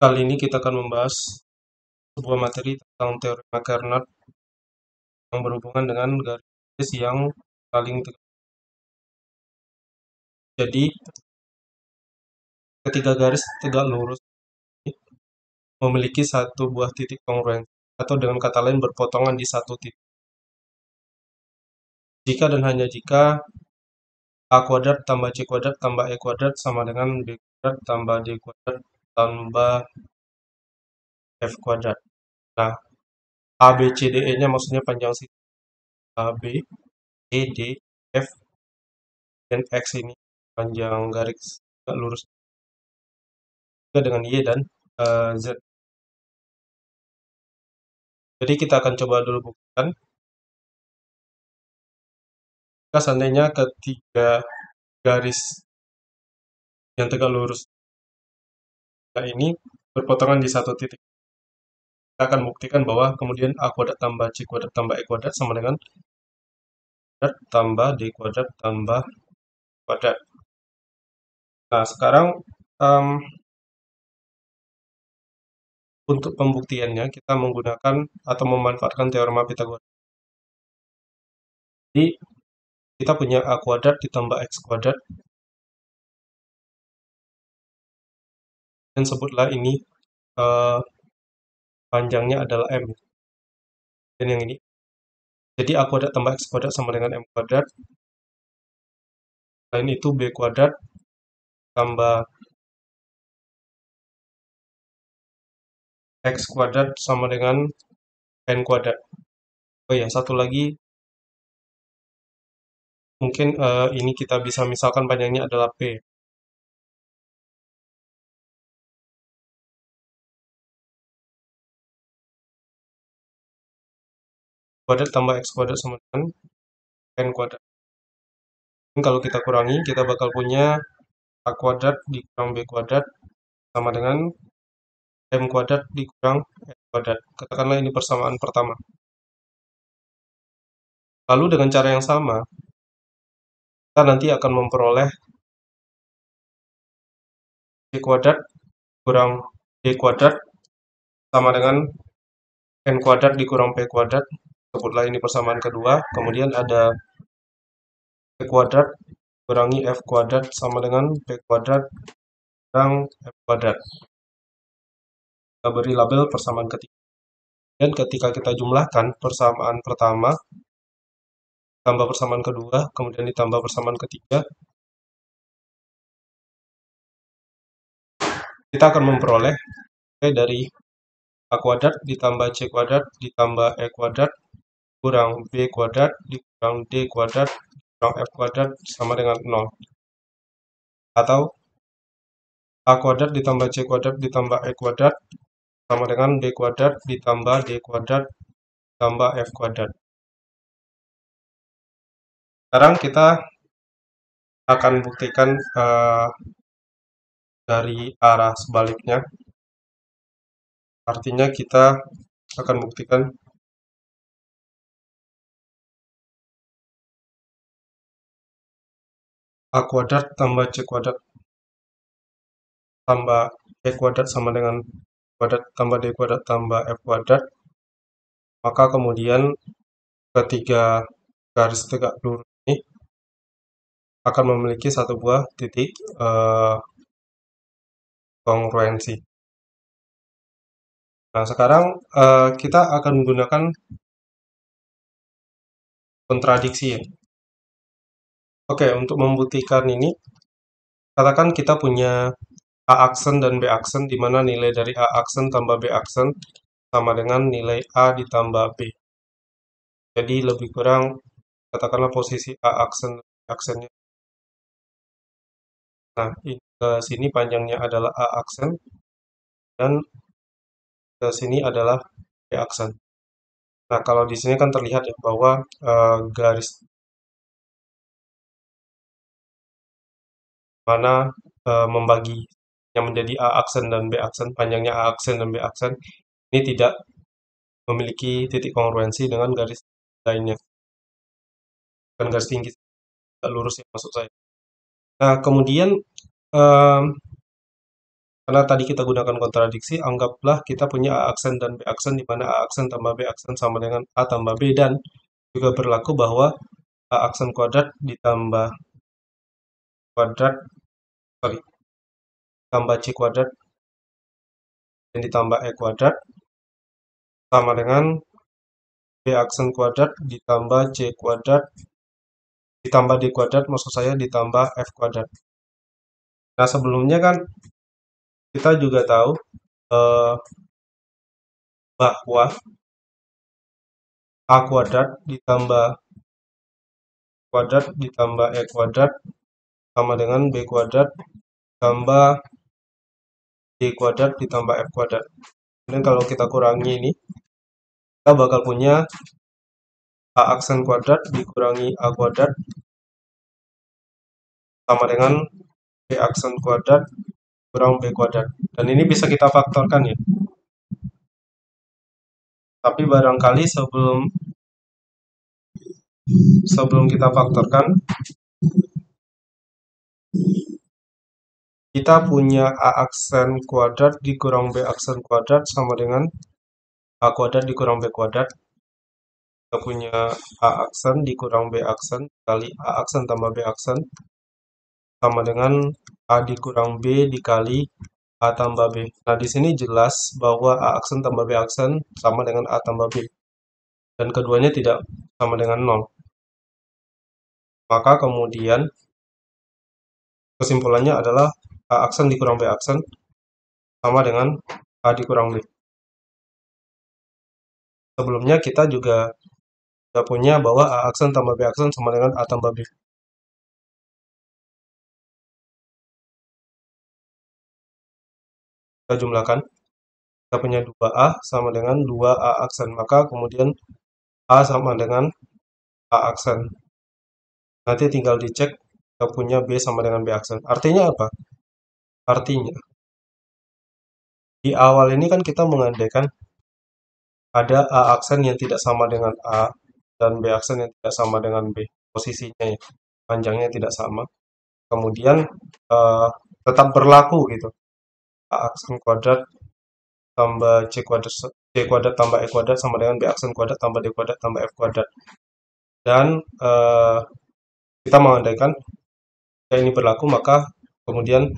Kali ini kita akan membahas sebuah materi tentang teorema Carnot yang berhubungan dengan garis yang saling tegak. Jadi, ketiga garis tegak lurus ini memiliki satu buah titik kongruensi, atau dengan kata lain berpotongan di satu titik. Jika dan hanya jika A kuadrat tambah C kuadrat tambah E kuadrat sama dengan B kuadrat tambah D kuadrat tambah F kuadrat. Nah, A, B, C, D, E-nya maksudnya panjang sisi A, B, E, D, F, dan X ini panjang garis tegak lurus juga dengan Y dan Z. Jadi kita akan coba dulu buktikan. Jika seandainya ketiga garis yang tegak lurus ini berpotongan di satu titik, kita akan buktikan bahwa kemudian A kuadrat tambah C kuadrat tambah E kuadrat sama dengan kuadrat tambah D kuadrat tambah kuadrat. Nah, sekarang em, untuk pembuktiannya kita menggunakan atau memanfaatkan teorema Pythagoras. Jadi kita punya A kuadrat ditambah X kuadrat, dan sebutlah ini eh, panjangnya adalah M. Dan yang ini, jadi A kuadrat tambah X kuadrat sama dengan M kuadrat. Selain itu B kuadrat tambah X kuadrat sama dengan N kuadrat. Oh ya, satu lagi, mungkin ini kita bisa misalkan panjangnya adalah P. Kuadrat tambah X kuadrat sama dengan N kuadrat. Dan kalau kita kurangi, kita bakal punya A kuadrat dikurang B kuadrat sama dengan M kuadrat dikurang N kuadrat. Katakanlah ini persamaan pertama. Lalu dengan cara yang sama, kita nanti akan memperoleh C kuadrat kurang D kuadrat sama dengan N kuadrat dikurang P kuadrat. Sebutlah ini persamaan kedua. Kemudian ada P kuadrat kurangi F kuadrat sama dengan P kuadrat kurang F kuadrat. Kita beri label persamaan ketiga. Dan ketika kita jumlahkan persamaan pertama, tambah persamaan kedua, kemudian ditambah persamaan ketiga, kita akan memperoleh dari A kuadrat ditambah C kuadrat ditambah E kuadrat kurang B kuadrat dikurang D kuadrat kurang F kuadrat sama dengan 0. Atau A kuadrat ditambah C kuadrat ditambah E kuadrat sama dengan B kuadrat ditambah D kuadrat ditambah F kuadrat. Sekarang kita akan buktikan dari arah sebaliknya. Artinya kita akan buktikan A kuadrat tambah C kuadrat tambah E kuadrat sama dengan kuadrat tambah D kuadrat tambah F kuadrat. Maka kemudian ketiga garis tegak lurus ini akan memiliki satu buah titik kongruensi. Nah, sekarang kita akan menggunakan kontradiksi ya. Oke, untuk membuktikan ini, katakan kita punya A aksen dan B aksen, di mana nilai dari A aksen tambah B aksen sama dengan nilai A ditambah B. Jadi lebih kurang, katakanlah posisi A aksen dan B aksennya. Nah, ini ke sini panjangnya adalah A aksen, dan ke sini adalah B aksen. Nah, kalau di sini kan terlihat ya bahwa garis mana membagi yang menjadi A aksen dan B aksen, panjangnya A aksen dan B aksen, ini tidak memiliki titik kongruensi dengan garis lainnya. Bukan garis tinggi, tidak lurus ya maksud saya. Nah, kemudian Karena tadi kita gunakan kontradiksi, anggaplah kita punya A aksen dan B aksen, di mana A aksen tambah B aksen sama dengan A tambah B, dan juga berlaku bahwa A aksen kuadrat ditambah kuadrat, sorry, tambah C kuadrat dan ditambah E kuadrat sama dengan B aksen kuadrat ditambah C kuadrat ditambah D kuadrat, maksud saya ditambah F kuadrat. Nah, sebelumnya kan kita juga tahu eh, bahwa A kuadrat ditambah E kuadrat sama dengan B kuadrat tambah D kuadrat ditambah F kuadrat. Dan kalau kita kurangi ini, kita bakal punya A aksen kuadrat dikurangi A kuadrat sama dengan B aksen kuadrat kurang B kuadrat. Dan ini bisa kita faktorkan ya. Tapi barangkali sebelum kita faktorkan, kita punya A aksen kuadrat dikurang B aksen kuadrat sama dengan A kuadrat dikurang B kuadrat. Kita punya A aksen dikurang B aksen kali A aksen tambah B aksen sama dengan A dikurang B dikali A tambah B. Nah, di sini jelas bahwa A aksen tambah B aksen sama dengan A tambah B. Dan keduanya tidak sama dengan 0. Maka kemudian kesimpulannya adalah A aksen dikurang B aksen sama dengan A dikurang B. Sebelumnya kita juga sudah punya bahwa A aksen tambah B aksen sama dengan A tambah B. Kita jumlahkan. Kita punya 2A sama dengan 2A aksen. Maka kemudian A sama dengan A aksen. Nanti tinggal dicek kita punya B sama dengan B aksen. Artinya apa? Artinya, di awal ini kan kita mengandaikan ada A aksen yang tidak sama dengan A dan B aksen yang tidak sama dengan B. Posisinya ya, panjangnya tidak sama. Kemudian tetap berlaku gitu. A aksen kuadrat tambah C kuadrat tambah E kuadrat sama dengan B aksen kuadrat tambah D kuadrat tambah F kuadrat. Dan kita mengandaikan jika ini berlaku, maka kemudian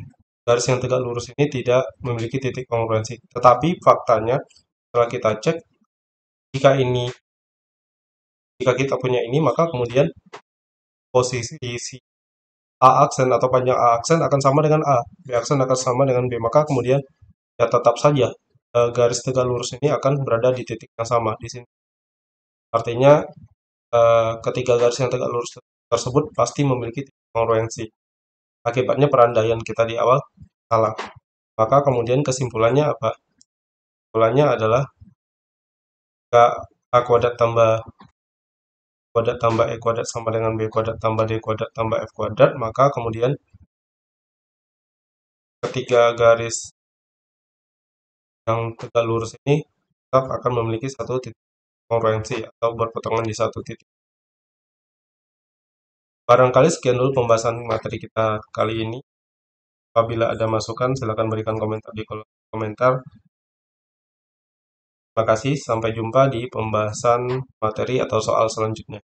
garis yang tegak lurus ini tidak memiliki titik kongruensi. Tetapi faktanya setelah kita cek, jika kita punya ini, maka kemudian posisi A aksen atau panjang A aksen akan sama dengan A, B aksen akan sama dengan B. Maka kemudian ya tetap saja garis tegak lurus ini akan berada di titik yang sama di sini. Artinya ketiga garis yang tegak lurus tersebut pasti memiliki titik kongruensi. Akibatnya perandaian kita di awal salah. Maka kemudian kesimpulannya apa? Kesimpulannya adalah jika A kuadrat tambah E kuadrat sama dengan B kuadrat tambah D kuadrat tambah F kuadrat, maka kemudian ketiga garis yang tegak lurus ini tetap akan memiliki satu titik kongruensi atau berpotongan di satu titik. Barangkali sekian dulu pembahasan materi kita kali ini. Apabila ada masukan, silakan berikan komentar di kolom komentar. Terima kasih, sampai jumpa di pembahasan materi atau soal selanjutnya.